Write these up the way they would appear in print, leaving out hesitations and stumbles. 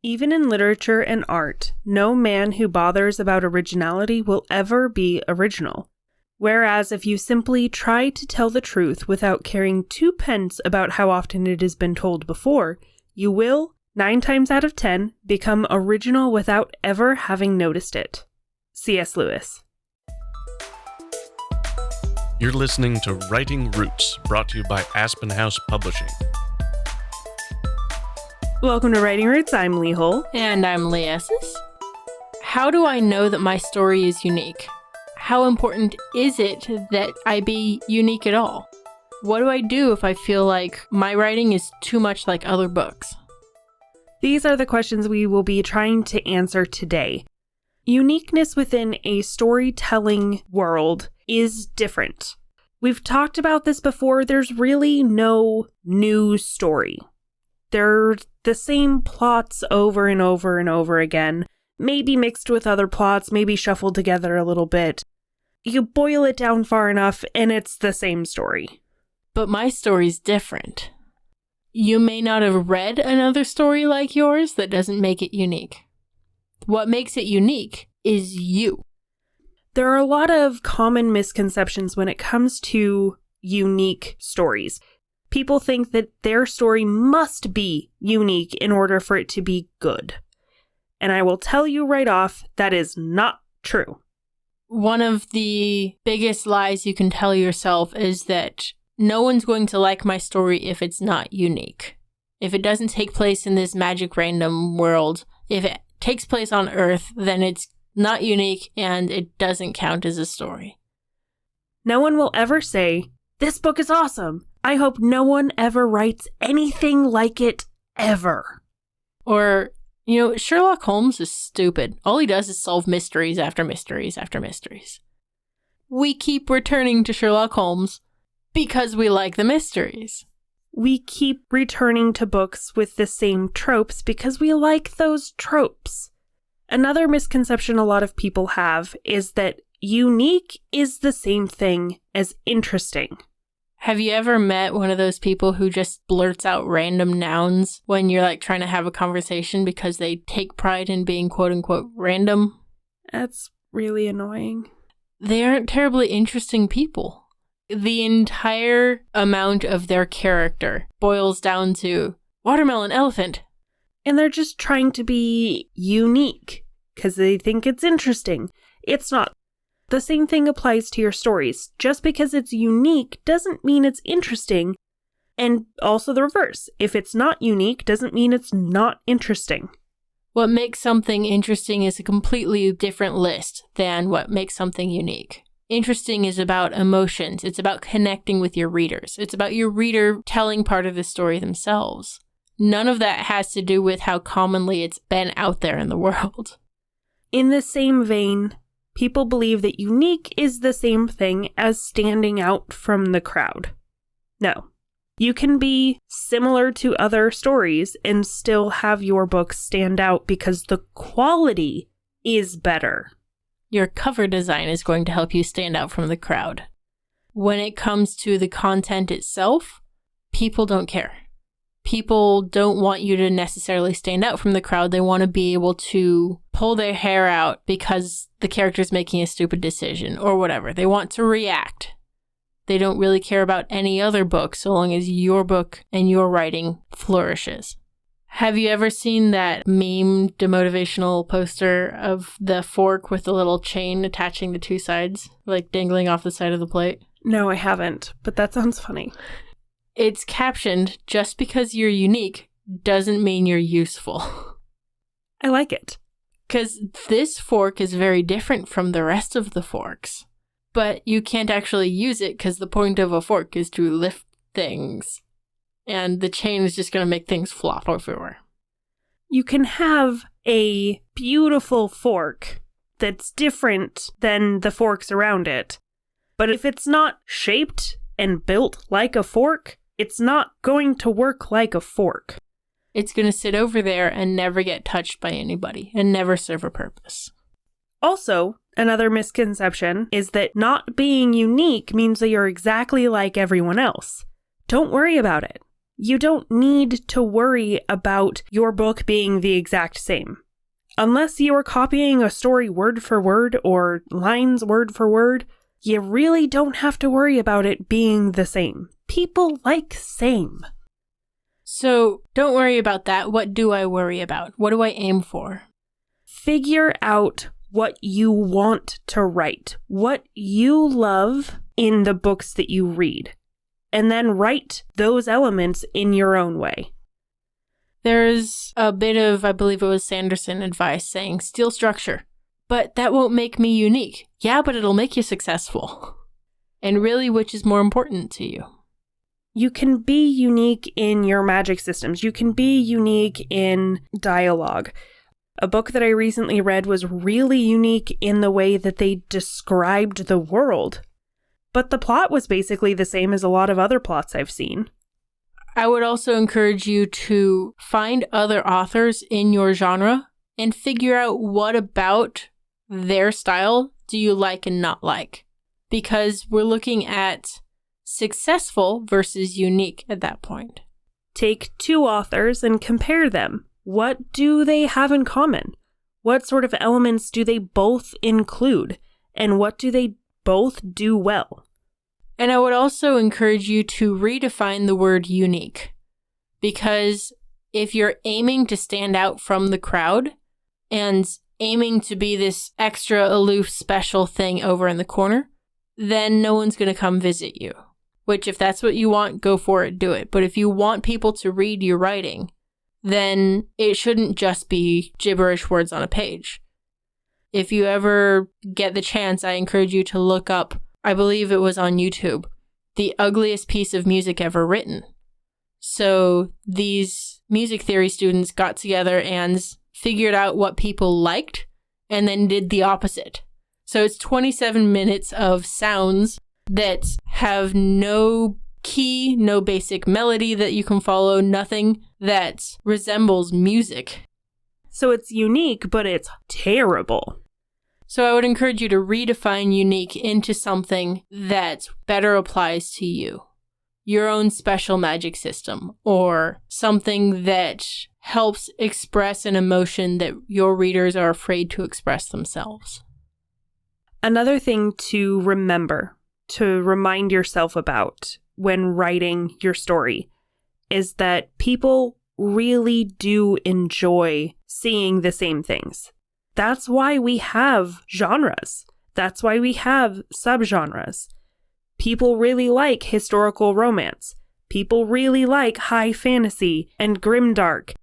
Even in literature and art, no man who bothers about originality will ever be original. Whereas if you simply try to tell the truth without caring two pence about how often it has been told before, you will, 9 times out of 10, become original without ever having noticed it. C.S. Lewis. You're listening to Writing Roots, brought to you by Aspen House Publishing. Welcome to Writing Roots. I'm Leigh Hull. And I'm Leigh Esses. How do I know that my story is unique? How important is it that I be unique at all? What do I do if I feel like my writing is too much like other books? These are the questions we will be trying to answer today. Uniqueness within a storytelling world is different. We've talked about this before. There's really no new story. They're the same plots over and over and over again, maybe mixed with other plots, maybe shuffled together a little bit. You boil it down far enough and it's the same story. But my story's different. You may not have read another story like yours. That doesn't make it unique. What makes it unique is you. There are a lot of common misconceptions when it comes to unique stories. People think that their story must be unique in order for it to be good. And I will tell you right off, that is not true. One of the biggest lies you can tell yourself is that no one's going to like my story if it's not unique. If it doesn't take place in this magic random world, if it takes place on Earth, then it's not unique and it doesn't count as a story. No one will ever say, "This book is awesome. I hope no one ever writes anything like it, ever." Or, Sherlock Holmes is stupid. All he does is solve mysteries after mysteries after mysteries. We keep returning to Sherlock Holmes because we like the mysteries. We keep returning to books with the same tropes because we like those tropes. Another misconception a lot of people have is that unique is the same thing as interesting. Have you ever met one of those people who just blurts out random nouns when you're trying to have a conversation because they take pride in being quote unquote random? That's really annoying. They aren't terribly interesting people. The entire amount of their character boils down to watermelon, elephant. And they're just trying to be unique because they think it's interesting. It's not. The same thing applies to your stories. Just because it's unique doesn't mean it's interesting. And also the reverse. If it's not unique doesn't mean it's not interesting. What makes something interesting is a completely different list than what makes something unique. Interesting is about emotions. It's about connecting with your readers. It's about your reader telling part of the story themselves. None of that has to do with how commonly it's been out there in the world. In the same vein, people believe that unique is the same thing as standing out from the crowd. No. You can be similar to other stories and still have your book stand out because the quality is better. Your cover design is going to help you stand out from the crowd. When it comes to the content itself, people don't care. People don't want you to necessarily stand out from the crowd. They want to be able to pull their hair out because the character's making a stupid decision or whatever. They want to react. They don't really care about any other book so long as your book and your writing flourishes. Have you ever seen that meme demotivational poster of the fork with the little chain attaching the two sides, dangling off the side of the plate? No, I haven't, but that sounds funny. It's captioned, "Just because you're unique doesn't mean you're useful." I like it. Because this fork is very different from the rest of the forks. But you can't actually use it because the point of a fork is to lift things. And the chain is just going to make things flop everywhere. You can have a beautiful fork that's different than the forks around it. But if it's not shaped and built like a fork, it's not going to work like a fork. It's going to sit over there and never get touched by anybody and never serve a purpose. Also, another misconception is that not being unique means that you're exactly like everyone else. Don't worry about it. You don't need to worry about your book being the exact same. Unless you are copying a story word for word or lines word for word, you really don't have to worry about it being the same. People like same. So don't worry about that. What do I worry about? What do I aim for? Figure out what you want to write, what you love in the books that you read, and then write those elements in your own way. There's a bit of, I believe it was Sanderson advice saying, steal structure. But that won't make me unique. Yeah, but it'll make you successful. And really, which is more important to you? You can be unique in your magic systems. You can be unique in dialogue. A book that I recently read was really unique in the way that they described the world. But the plot was basically the same as a lot of other plots I've seen. I would also encourage you to find other authors in your genre and figure out what about their style do you like and not like. Because we're looking at successful versus unique at that point. Take two authors and compare them. What do they have in common? What sort of elements do they both include? And what do they both do well? And I would also encourage you to redefine the word unique. Because if you're aiming to stand out from the crowd and aiming to be this extra aloof special thing over in the corner, then no one's going to come visit you. Which, if that's what you want, go for it, do it. But if you want people to read your writing, then it shouldn't just be gibberish words on a page. If you ever get the chance, I encourage you to look up, I believe it was on YouTube, the ugliest piece of music ever written. So these music theory students got together and figured out what people liked and then did the opposite. So it's 27 minutes of sounds that have no key, no basic melody that you can follow, nothing that resembles music. So it's unique, but it's terrible. So I would encourage you to redefine unique into something that better applies to you. Your own special magic system, or something that helps express an emotion that your readers are afraid to express themselves. Another thing to remember, to remind yourself about when writing your story, is that people really do enjoy seeing the same things. That's why we have genres. That's why we have subgenres. People really like historical romance. People really like high fantasy and grimdark.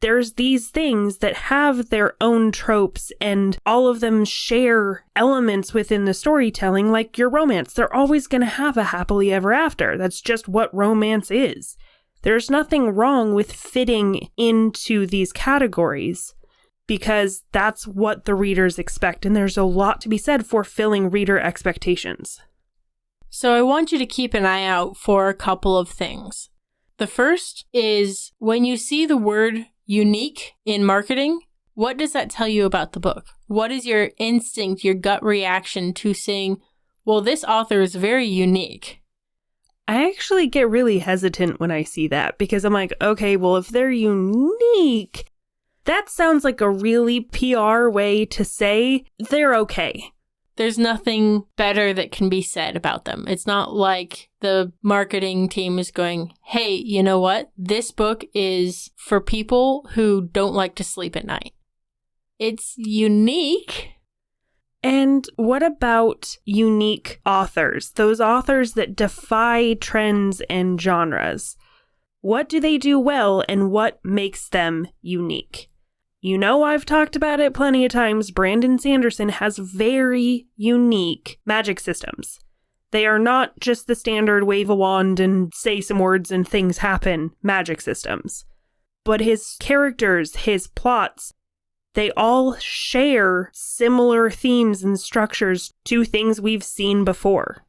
There's these things that have their own tropes, and all of them share elements within the storytelling, like your romance. They're always going to have a happily ever after. That's just what romance is. There's nothing wrong with fitting into these categories, because that's what the readers expect, and there's a lot to be said for filling reader expectations. So I want you to keep an eye out for a couple of things. The first is when you see the word unique in marketing, what does that tell you about the book? What is your instinct, your gut reaction to saying, well, this author is very unique? I actually get really hesitant when I see that, because I'm like, okay, well, if they're unique, that sounds like a really PR way to say they're okay. There's nothing better that can be said about them. It's not like the marketing team is going, hey, you know what? This book is for people who don't like to sleep at night. It's unique. And what about unique authors? Those authors that defy trends and genres. What do they do well, and what makes them unique? You know, I've talked about it plenty of times. Brandon Sanderson has very unique magic systems. They are not just the standard wave a wand and say some words and things happen magic systems. But his characters, his plots, they all share similar themes and structures to things we've seen before.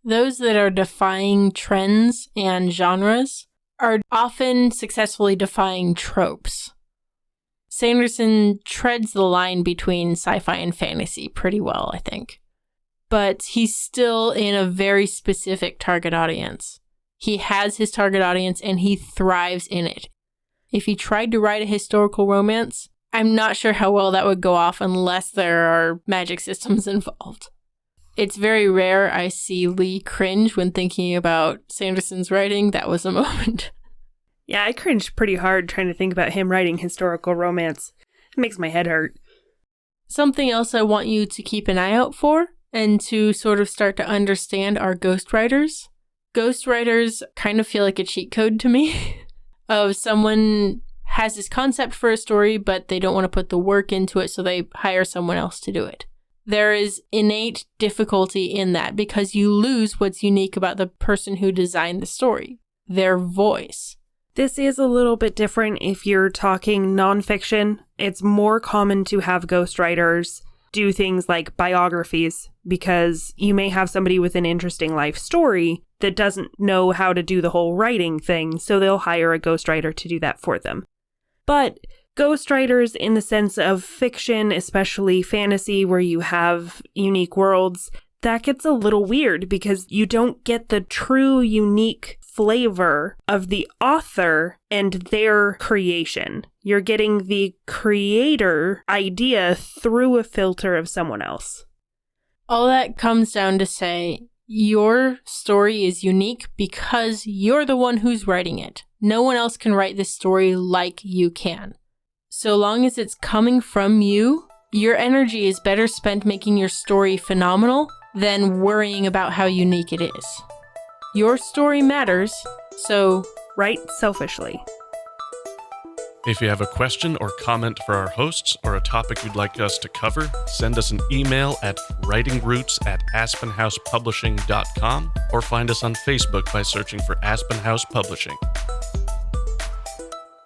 Those that are defying trends and genres are often successfully defying tropes. Sanderson treads the line between sci-fi and fantasy pretty well, I think. But he's still in a very specific target audience. He has his target audience and he thrives in it. If he tried to write a historical romance, I'm not sure how well that would go off unless there are magic systems involved. It's very rare I see Leigh cringe when thinking about Sanderson's writing. That was a moment. Yeah, I cringed pretty hard trying to think about him writing historical romance. It makes my head hurt. Something else I want you to keep an eye out for and to sort of start to understand are ghostwriters. Ghostwriters kind of feel like a cheat code to me of someone has this concept for a story, but they don't want to put the work into it, so they hire someone else to do it. There is innate difficulty in that because you lose what's unique about the person who designed the story, their voice. This is a little bit different if you're talking nonfiction. It's more common to have ghostwriters do things like biographies because you may have somebody with an interesting life story that doesn't know how to do the whole writing thing, so they'll hire a ghostwriter to do that for them. But ghostwriters in the sense of fiction, especially fantasy, where you have unique worlds, that gets a little weird because you don't get the true unique flavor of the author and their creation. You're getting the creator idea through a filter of someone else. All that comes down to say, your story is unique because you're the one who's writing it. No one else can write this story like you can. So long as it's coming from you, your energy is better spent making your story phenomenal than worrying about how unique it is. Your story matters, so write selfishly. If you have a question or comment for our hosts or a topic you'd like us to cover, send us an email at writingroots@aspenhousepublishing.com or find us on Facebook by searching for Aspen House Publishing.